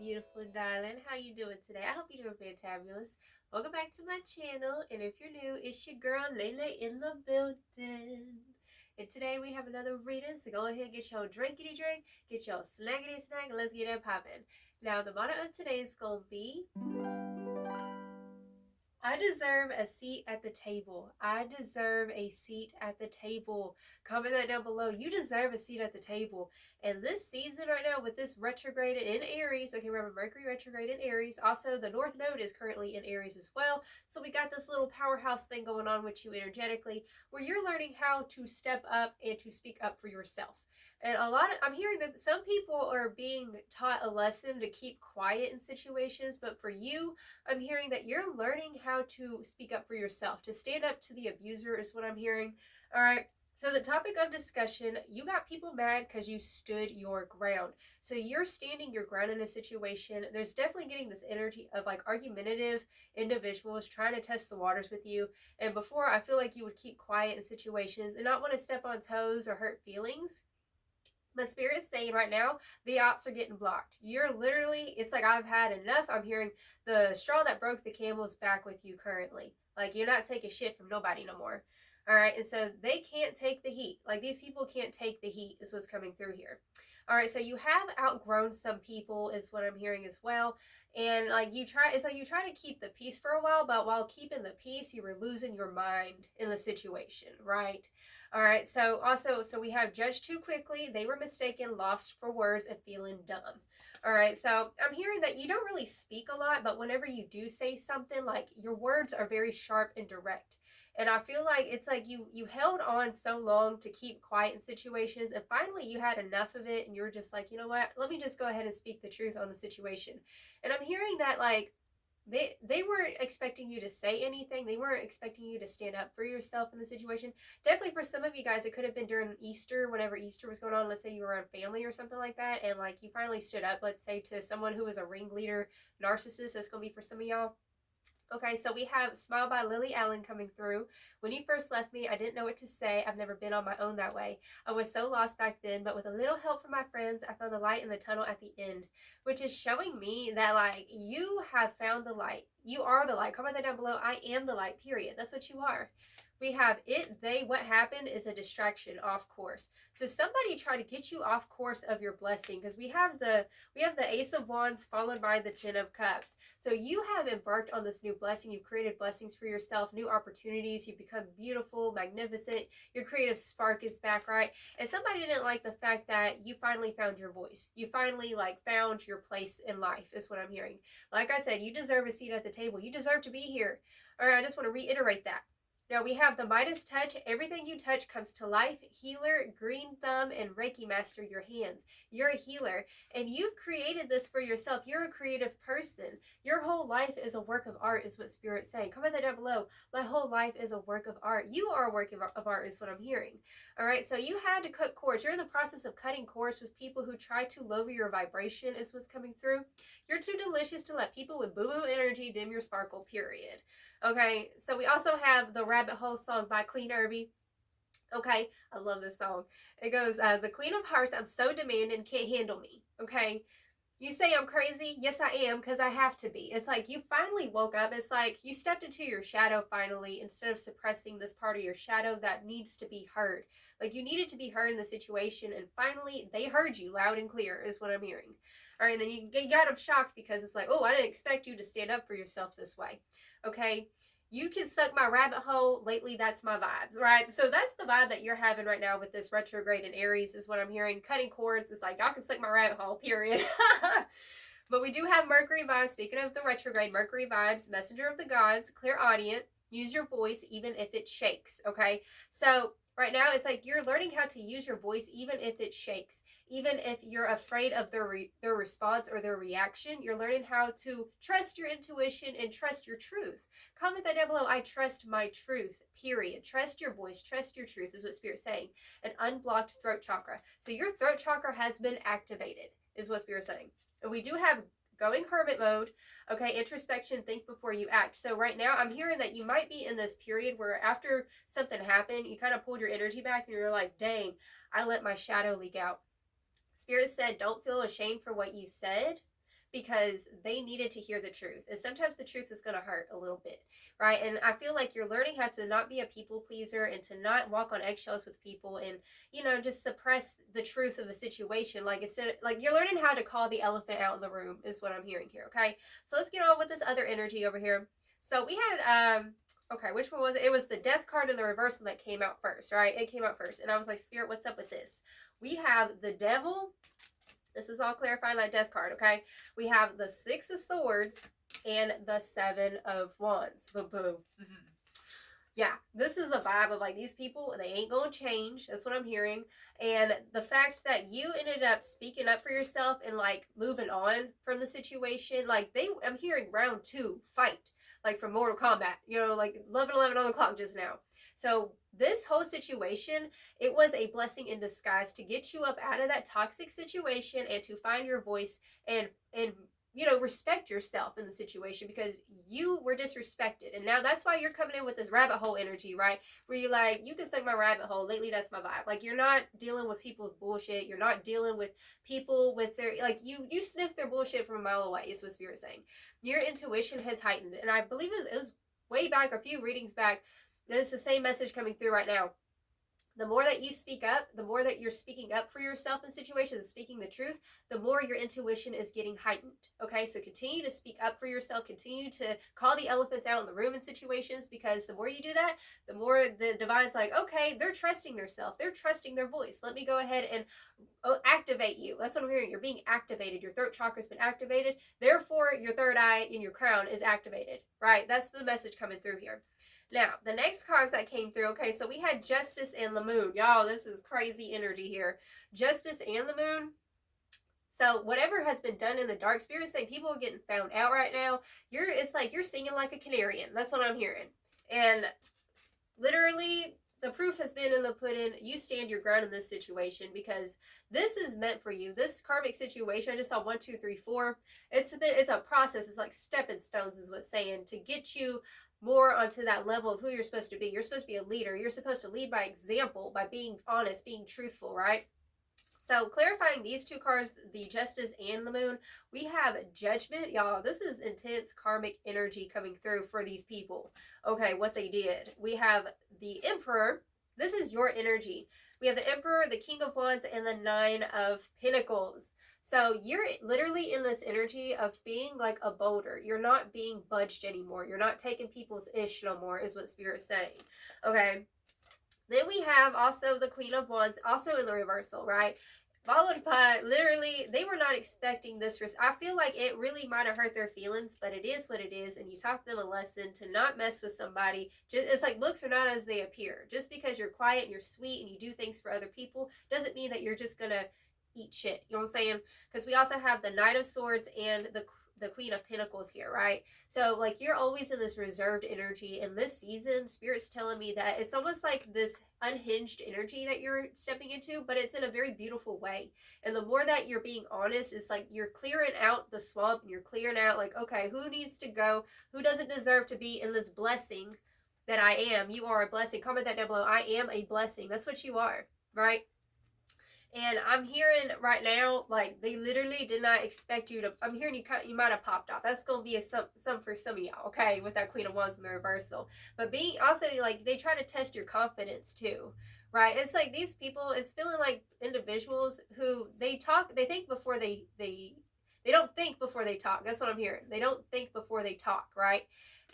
beautiful darling. How you doing today? I hope you're doing fantabulous. Welcome back to my channel, and if you're new, it's your girl Lele in the building. And today we have another reading, so go ahead and get your drinkity drink, get your snackity snack, and let's get it popping. Now the motto of today is gonna be, I deserve a seat at the table. I deserve a seat at the table. Comment that down below. You deserve a seat at the table. And this season right now with this retrograde in Aries, okay, remember Mercury retrograde in Aries. Also, the North Node is currently in Aries as well. So we got this little powerhouse thing going on with you energetically where you're learning how to step up and to speak up for yourself. And I'm hearing that some people are being taught a lesson to keep quiet in situations, but for you, I'm hearing that you're learning how to speak up for yourself, to stand up to the abuser is what I'm hearing. All right. So the topic of discussion, you got people mad because you stood your ground. So you're standing your ground in a situation. There's definitely getting this energy of like argumentative individuals trying to test the waters with you. And before, I feel like you would keep quiet in situations and not want to step on toes or hurt feelings. But Spirit's saying right now, the ops are getting blocked. You're literally, it's like I've had enough. I'm hearing the straw that broke the camel's back with you currently. Like you're not taking shit from nobody no more. All right. And so they can't take the heat. Like these people can't take the heat is what's coming through here. All right. So you have outgrown some people is what I'm hearing as well. And like it's like you try to keep the peace for a while, but while keeping the peace, you were losing your mind in the situation, right? All right, so we have judged too quickly. They were mistaken, lost for words, and feeling dumb. All right, so I'm hearing that you don't really speak a lot, but whenever you do say something, like your words are very sharp and direct. And I feel like it's like you held on so long to keep quiet in situations, and finally you had enough of it, and you were just like, you know what? Let me just go ahead and speak the truth on the situation. And I'm hearing that like they weren't expecting you to say anything. They weren't expecting you to stand up for yourself in the situation. Definitely for some of you guys, it could have been during Easter, whenever Easter was going on. Let's say you were around family or something like that, and like you finally stood up, let's say, to someone who was a ringleader narcissist. That's going to be for some of y'all. Okay, so we have Smile by Lily Allen coming through. When you first left me, I didn't know what to say. I've never been on my own that way. I was so lost back then, but with a little help from my friends, I found the light in the tunnel at the end, which is showing me that, like, you have found the light. You are the light. Comment that down below. I am the light, period. That's what you are. We have it, they, what happened is a distraction, off course. So somebody tried to get you off course of your blessing, because we have the Ace of Wands followed by the Ten of Cups. So you have embarked on this new blessing. You've created blessings for yourself, new opportunities. You've become beautiful, magnificent. Your creative spark is back, right? And somebody didn't like the fact that you finally found your voice. You finally like found your place in life is what I'm hearing. Like I said, you deserve a seat at the table. You deserve to be here. All right, I just want to reiterate that. Now we have the Midas touch. Everything you touch comes to life. Healer, green thumb, and Reiki master your hands. You're a healer, and you've created this for yourself. You're a creative person. Your whole life is a work of art, is what Spirit's saying. Comment that down below. My whole life is a work of art. You are a work of art, is what I'm hearing. All right, so you had to cut cords. You're in the process of cutting cords with people who try to lower your vibration, is what's coming through. You're too delicious to let people with boo-boo energy dim your sparkle, period. Okay, so we also have the Rabbit Hole song by Queen Herby. Okay, I love this song. It goes, the Queen of Hearts, I'm so demanding, can't handle me. Okay, you say I'm crazy? Yes, I am, because I have to be. It's like you finally woke up. It's like you stepped into your shadow finally, instead of suppressing this part of your shadow that needs to be heard. Like you needed to be heard in the situation, and finally they heard you loud and clear, is what I'm hearing. All right, and then you got them shocked because it's like, oh, I didn't expect you to stand up for yourself this way. Okay, you can suck my rabbit hole. Lately, that's my vibes, right? So that's the vibe that you're having right now with this retrograde in Aries is what I'm hearing. Cutting cords is like, y'all can suck my rabbit hole, period. But we do have Mercury vibes. Speaking of the retrograde, Mercury vibes, messenger of the gods, clairaudient, use your voice even if it shakes, okay? So right now, it's like you're learning how to use your voice even if it shakes. Even if you're afraid of their response or their reaction, you're learning how to trust your intuition and trust your truth. Comment that down below. I trust my truth, period. Trust your voice, trust your truth is what Spirit's saying. An unblocked throat chakra. So your throat chakra has been activated, is what Spirit's saying. And we do have going hermit mode, okay, introspection, think before you act. So right now I'm hearing that you might be in this period where after something happened, you kind of pulled your energy back and you're like, dang, I let my shadow leak out. Spirit said, don't feel ashamed for what you said, because they needed to hear the truth. And sometimes the truth is going to hurt a little bit, right? And I feel like you're learning how to not be a people pleaser and to not walk on eggshells with people and, you know, just suppress the truth of a situation. Like, instead, like, you're learning how to call the elephant out in the room is what I'm hearing here, okay? So let's get on with this other energy over here. So we had, okay, which one was it? It was the death card in the reversal that came out first, right? It came out first. And I was like, Spirit, what's up with this? We have the devil. This is all clarifying that death card, okay? We have the 6 of Swords and the 7 of Wands. Boom, boom. Yeah, this is the vibe of like these people, they ain't gonna change. That's what I'm hearing. And the fact that you ended up speaking up for yourself and like moving on from the situation, like I'm hearing round 2, fight, like from Mortal Kombat, you know, like 11:11 on the clock just now. So this whole situation, it was a blessing in disguise to get you up out of that toxic situation and to find your voice and you know, respect yourself in the situation because you were disrespected. And now that's why you're coming in with this rabbit hole energy, right? Where you're like, you can suck my rabbit hole. Lately, that's my vibe. Like, you're not dealing with people's bullshit. You're not dealing with people with their, like, you sniff their bullshit from a mile away, is what Spirit's saying. Your intuition has heightened. And I believe it was way back, a few readings back, there's the same message coming through right now. The more that you speak up, the more that you're speaking up for yourself in situations and speaking the truth, the more your intuition is getting heightened. Okay, so continue to speak up for yourself. Continue to call the elephants out in the room in situations, because the more you do that, the more the divine's like, okay, they're trusting their self. They're trusting their voice. Let me go ahead and activate you. That's what I'm hearing. You're being activated. Your throat chakra's been activated. Therefore, your third eye in your crown is activated, right? That's the message coming through here. Now, the next cards that came through, okay, so we had Justice and the Moon. Y'all, this is crazy energy here. Justice and the Moon. So whatever has been done in the dark, Spirit saying people are getting found out right now. It's like you're singing like a canarian. That's what I'm hearing. And literally, the proof has been in the pudding. You stand your ground in this situation because this is meant for you. This karmic situation, I just saw 1, 2, 3, 4. It's a process. It's like stepping stones is what's saying to get you more onto that level of who you're supposed to be. You're supposed to be a leader. You're supposed to lead by example, by being honest, being truthful, right? So clarifying these two cards, the Justice and the Moon, we have Judgment. Y'all, this is intense karmic energy coming through for these people. Okay, what they did. We have the Emperor. This is your energy. We have the Emperor, the King of Wands, and the 9 of Pentacles. So you're literally in this energy of being like a boulder. You're not being budged anymore. You're not taking people's ish no more, is what Spirit's saying. Okay. Then we have also the Queen of Wands, also in the reversal, right? Followed by, literally, they were not expecting this. I feel like it really might have hurt their feelings, but it is what it is. And you taught them a lesson to not mess with somebody. It's like looks are not as they appear. Just because you're quiet and you're sweet and you do things for other people doesn't mean that you're just going to eat shit. You know what I'm saying? Because we also have the Knight of Swords and the Queen of Pentacles here, right? So like you're always in this reserved energy, and this season Spirit's telling me that it's almost like this unhinged energy that you're stepping into, but it's in a very beautiful way. And the more that you're being honest, it's like you're clearing out the swamp and you're clearing out like, okay, who needs to go, who doesn't deserve to be in this blessing that I am. You are a blessing. Comment that down below. I am a blessing. That's what you are, right? And I'm hearing right now, like, they literally did not expect you to, I'm hearing you might have popped off. That's going to be some for some of y'all, okay, with that Queen of Wands in the reversal. But being, also, like, they try to test your confidence, too, right? It's like these people, it's feeling like individuals who, they think before they don't think before they talk. That's what I'm hearing. They don't think before they talk, right?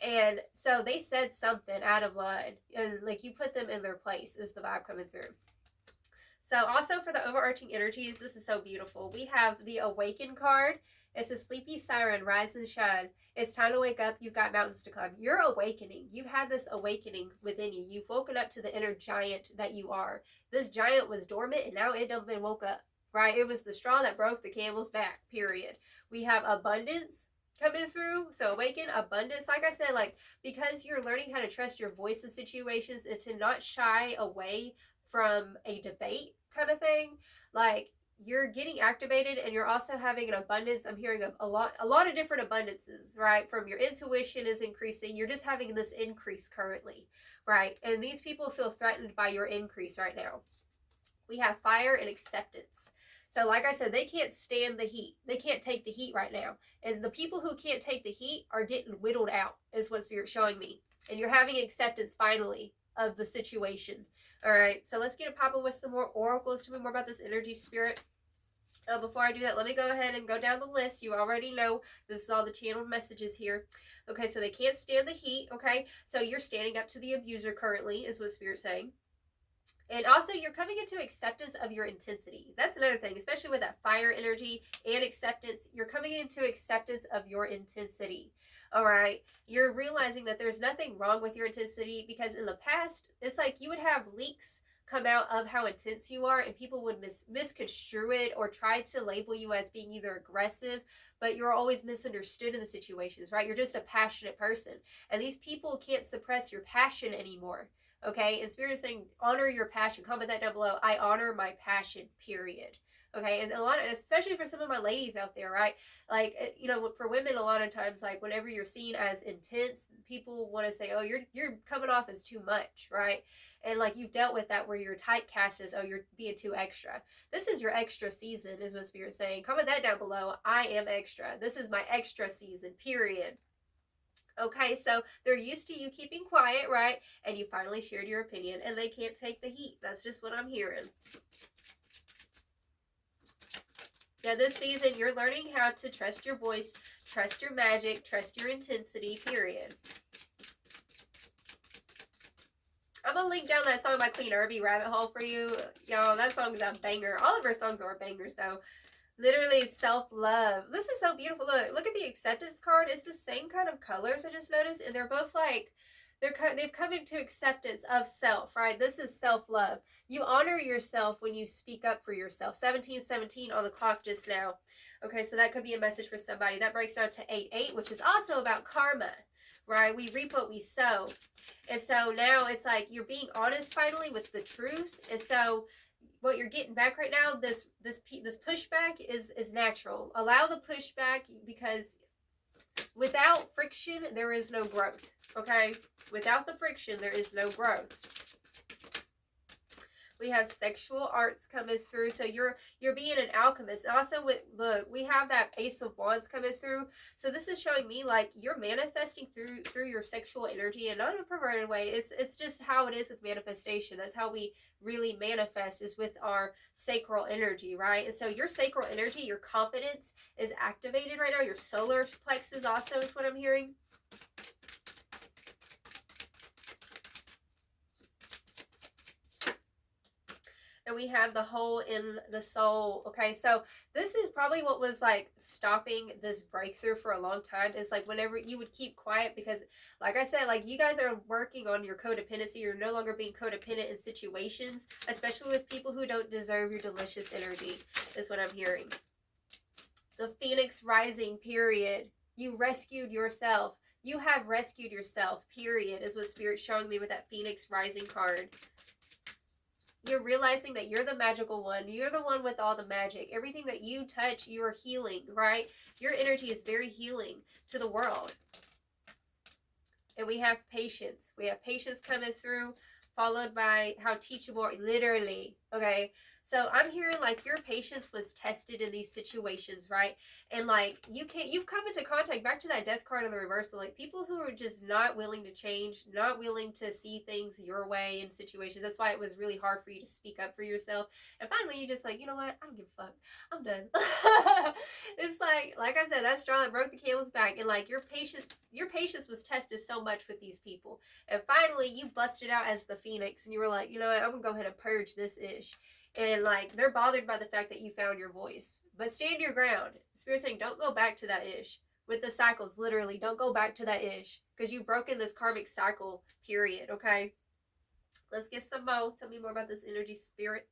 And so they said something out of line, and, like, you put them in their place is the vibe coming through. So also for the overarching energies, this is so beautiful. We have the Awaken card. It's a sleepy siren, rise and shine. It's time to wake up. You've got mountains to climb. You're awakening. You've had this awakening within you. You've woken up to the inner giant that you are. This giant was dormant and now it done been woke up, right? It was the straw that broke the camel's back, period. We have abundance coming through. So awaken, abundance. Like I said, like, because you're learning how to trust your voice in situations and to not shy away from a debate kind of thing, like you're getting activated, and you're also having an abundance. I'm hearing a lot of different abundances, right? From your intuition is increasing. You're just having this increase currently, right? And these people feel threatened by your increase right now. We have fire and acceptance. So like I said, they can't stand the heat. They can't take the heat right now. And the people who can't take the heat are getting whittled out, is what Spirit's showing me. And you're having acceptance finally of the situation. All right, so let's get it popping with some more oracles. Tell me more about this energy, Spirit. Before I do that, let me go ahead and go down the list. You already know this is all the channeled messages here. Okay, so they can't stand the heat. Okay, so you're standing up to the abuser currently, is what Spirit's saying. And also, you're coming into acceptance of your intensity. That's another thing, especially with that fire energy and acceptance. You're coming into acceptance of your intensity. All right. You're realizing that there's nothing wrong with your intensity, because in the past, it's like you would have leaks come out of how intense you are, and people would misconstrue it or try to label you as being either aggressive, but you're always misunderstood in the situations, right? You're just a passionate person, and these people can't suppress your passion anymore. Okay, and Spirit is saying, honor your passion. Comment that down below. I honor my passion, period. Okay, and a lot of, especially for some of my ladies out there, right? Like, you know, for women, a lot of times, like, whenever you're seen as intense, people want to say, oh, you're coming off as too much, right? And like, you've dealt with that where you're typecast as, oh, you're being too extra. This is your extra season, is what Spirit's saying. Comment that down below. I am extra. This is my extra season, period. Okay, so they're used to you keeping quiet, right? And you finally shared your opinion, and they can't take the heat. That's just what I'm hearing. Now, this season, you're learning how to trust your voice, trust your magic, trust your intensity, period. I'm going to link down that song by Queen Herby, Rabbit Hole, for you. Y'all, that song is a banger. All of her songs are bangers, though. Literally self-love. This is so beautiful. Look at the acceptance card. It's the same kind of colors, I just noticed, and they're both like, they've come into acceptance of self, right? This is self-love. You honor yourself when you speak up for yourself. 1717 on the clock just now. Okay, so that could be a message for somebody. That breaks down to 88, which is also about karma, right? We reap what we sow. And so now it's like you're being honest finally with the truth. And so what you're getting back right now, this pushback is natural. Allow the pushback, because without friction, there is no growth. Okay? Without the friction, there is no growth. We have sexual arts coming through, so you're being an alchemist. Also, look, we have that Ace of Wands coming through. So this is showing me like you're manifesting through your sexual energy, and not in a perverted way. It's just how it is with manifestation. That's how we really manifest, is with our sacral energy, right? And so your sacral energy, your confidence is activated right now. Your solar plexus also is what I'm hearing. And we have the hole in the soul. Okay, so this is probably what was like stopping this breakthrough for a long time, is like whenever you would keep quiet, because like I said, like you guys are working on your codependency. You're no longer being codependent in situations, especially with people who don't deserve your delicious energy, is what I'm hearing. The Phoenix rising, period. You rescued yourself. You have rescued yourself, period, is what Spirit's showing me with that Phoenix rising card. You're realizing that you're the magical one. You're the one with all the magic. Everything that you touch, you are healing, right? Your energy is very healing to the world. And we have patience. We have patience coming through, followed by how teachable, literally, okay? So I'm hearing like your patience was tested in these situations, right? And like you've come into contact, back to that death card in the reversal, like people who are just not willing to change, not willing to see things your way in situations. That's why it was really hard for you to speak up for yourself. And finally you just like, you know what? I don't give a fuck. I'm done. It's like I said, that straw that broke the camel's back. And like your patience was tested so much with these people. And finally you busted out as the Phoenix, and you were like, you know what? I'm gonna go ahead and purge this ish. And like they're bothered by the fact that you found your voice, but stand your ground. Spirit's saying don't go back to that ish. With the cycles, literally, don't go back to that ish, because you've broken this karmic cycle, period. Okay, let's get some more. Tell me more about this energy, Spirit.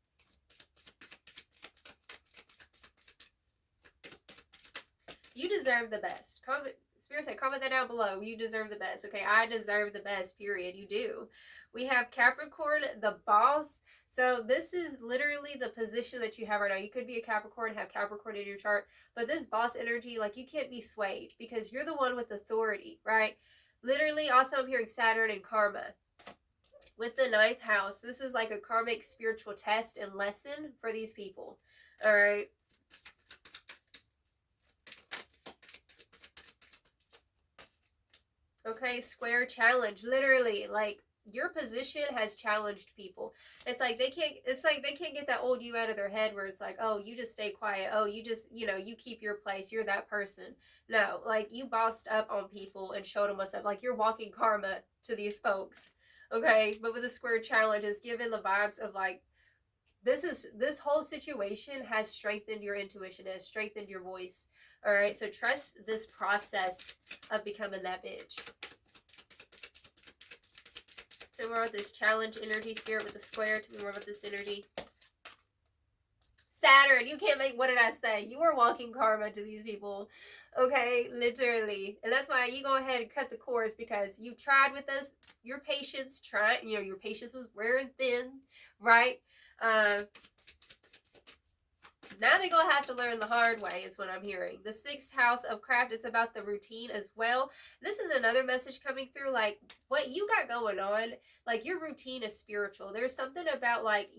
You deserve the best. Spirit said comment that down below. You deserve the best. Okay, I deserve the best, period. You do. We have Capricorn, the boss. So this is literally the position that you have right now. You could be a Capricorn, have Capricorn in your chart, but this boss energy, like you can't be swayed, because you're the one with authority, right? Literally, also I'm hearing Saturn and karma. With the 9th house, this is like a karmic spiritual test and lesson for these people. All right. Okay, square challenge. Literally, like, your position has challenged people. It's like they can't get that old you out of their head where it's like, oh, you just stay quiet. Oh, you just, you keep your place. You're that person. No, like, you bossed up on people and showed them what's up. Like, you're walking karma to these folks. Okay, but with the square challenge, it's given the vibes of like, this whole situation has strengthened your intuition, has strengthened your voice. All right, so trust this process of becoming that bitch. Tell me more about this challenge energy, spirit with the square. Tell me more about this energy. Saturn, you can't make, what did I say? You are walking karma to these people. Okay, literally. And that's why you go ahead and cut the course, because you tried with us. Your patience your patience was wearing thin, right? Now they're going to have to learn the hard way, is what I'm hearing. The 6th house of craft, it's about the routine as well. This is another message coming through, like, what you got going on, like, your routine is spiritual. There's something about, like,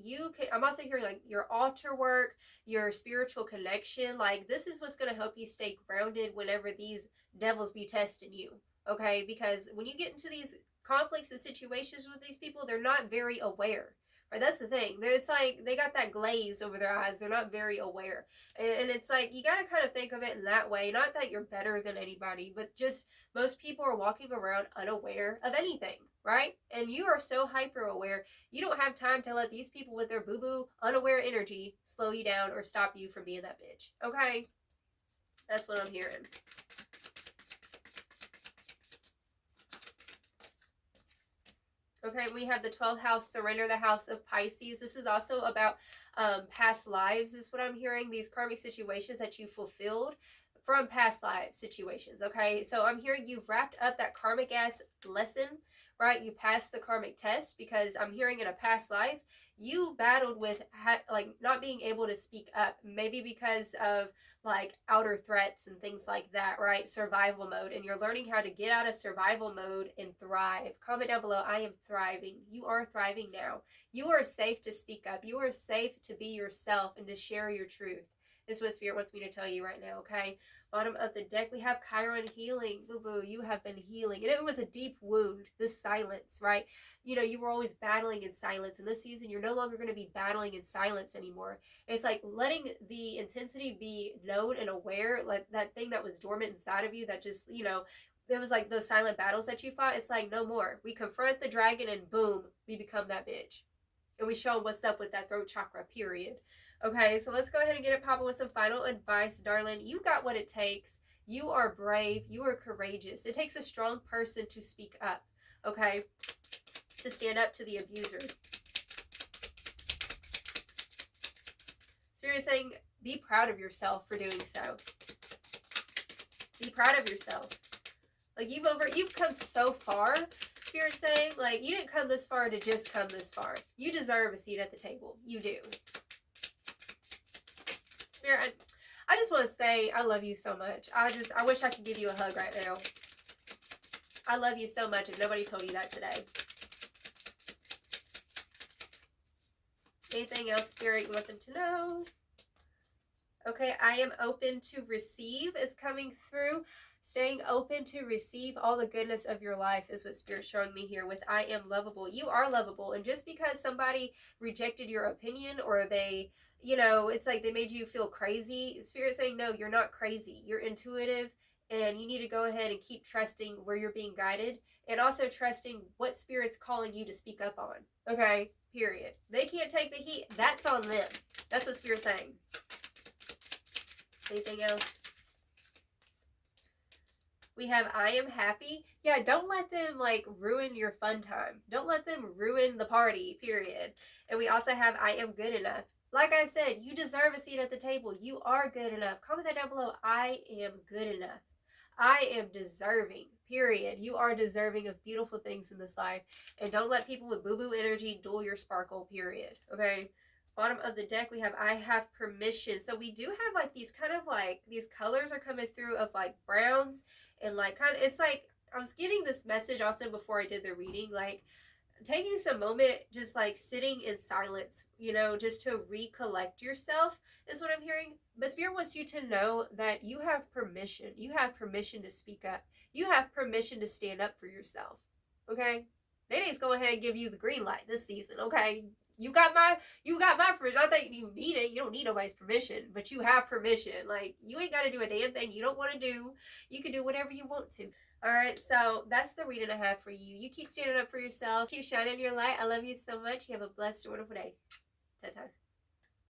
I'm also hearing, like, your altar work, your spiritual connection. Like, this is what's going to help you stay grounded whenever these devils be testing you, okay? Because when you get into these conflicts and situations with these people, they're not very aware. Right, that's the thing. It's like they got that glaze over their eyes. They're not very aware. And it's like, you got to kind of think of it in that way. Not that you're better than anybody, but just most people are walking around unaware of anything, right? And you are so hyper aware, you don't have time to let these people with their boo-boo, unaware energy slow you down or stop you from being that bitch. Okay? That's what I'm hearing. Okay, we have the 12th house, surrender, the house of Pisces. This is also about past lives, is what I'm hearing. These karmic situations that you fulfilled from past life situations, okay? So I'm hearing you've wrapped up that karmic ass lesson, right? You passed the karmic test, because I'm hearing in a past life, you battled with like not being able to speak up, maybe because of like outer threats and things like that, right? Survival mode. And you're learning how to get out of survival mode and thrive. Comment down below, I am thriving. You are thriving now. You are safe to speak up. You are safe to be yourself and to share your truth. This is what Spirit wants me to tell you right now, okay? Bottom of the deck, we have Chiron healing. Boo-boo, you have been healing. And it was a deep wound, this silence, right? You were always battling in silence. And this season, you're no longer going to be battling in silence anymore. It's like letting the intensity be known and aware, like that thing that was dormant inside of you that just, it was like those silent battles that you fought. It's like, no more. We confront the dragon and boom, we become that bitch. And we show them what's up with that throat chakra, period. Okay, so let's go ahead and get it popping with some final advice, darling. You got what it takes. You are brave. You are courageous. It takes a strong person to speak up, okay? To stand up to the abuser. Spirit is saying, be proud of yourself for doing so. Be proud of yourself. Like, you've come so far. Spirit saying, like, you didn't come this far to just come this far. You deserve a seat at the table. You do. Spirit, I just want to say I love you so much. I wish I could give you a hug right now. I love you so much if nobody told you that today. Anything else, Spirit, you want them to know? Okay, I am open to receive is coming through. Staying open to receive all the goodness of your life is what Spirit's showing me here with I am lovable. You are lovable. And just because somebody rejected your opinion or they, it's like they made you feel crazy, Spirit's saying, no, you're not crazy. You're intuitive, and you need to go ahead and keep trusting where you're being guided, and also trusting what Spirit's calling you to speak up on. Okay, period. They can't take the heat. That's on them. That's what Spirit's saying. Anything else? We have I am happy. Yeah, don't let them like ruin your fun time. Don't let them ruin the party, period. And we also have I am good enough. Like I said, you deserve a seat at the table. You are good enough. Comment that down below. I am good enough. I am deserving, period. You are deserving of beautiful things in this life. And don't let people with boo-boo energy dull your sparkle, period. Okay? Bottom of the deck, we have I have permission. So we do have like these kind of like, these colors are coming through of like browns and like kind of, it's like, I was getting this message also before I did the reading, like taking some moment, just like sitting in silence, you know, just to recollect yourself is what I'm hearing. But Spirit wants you to know that you have permission. You have permission to speak up. You have permission to stand up for yourself. Okay? They just go ahead and give you the green light this season. Okay? You got my permission. I think you need it. You don't need nobody's permission, but you have permission. Like, you ain't got to do a damn thing you don't want to do. You can do whatever you want to. All right, so that's the reading I have for you. You keep standing up for yourself. Keep shining your light. I love you so much. You have a blessed, wonderful day. Ta-ta.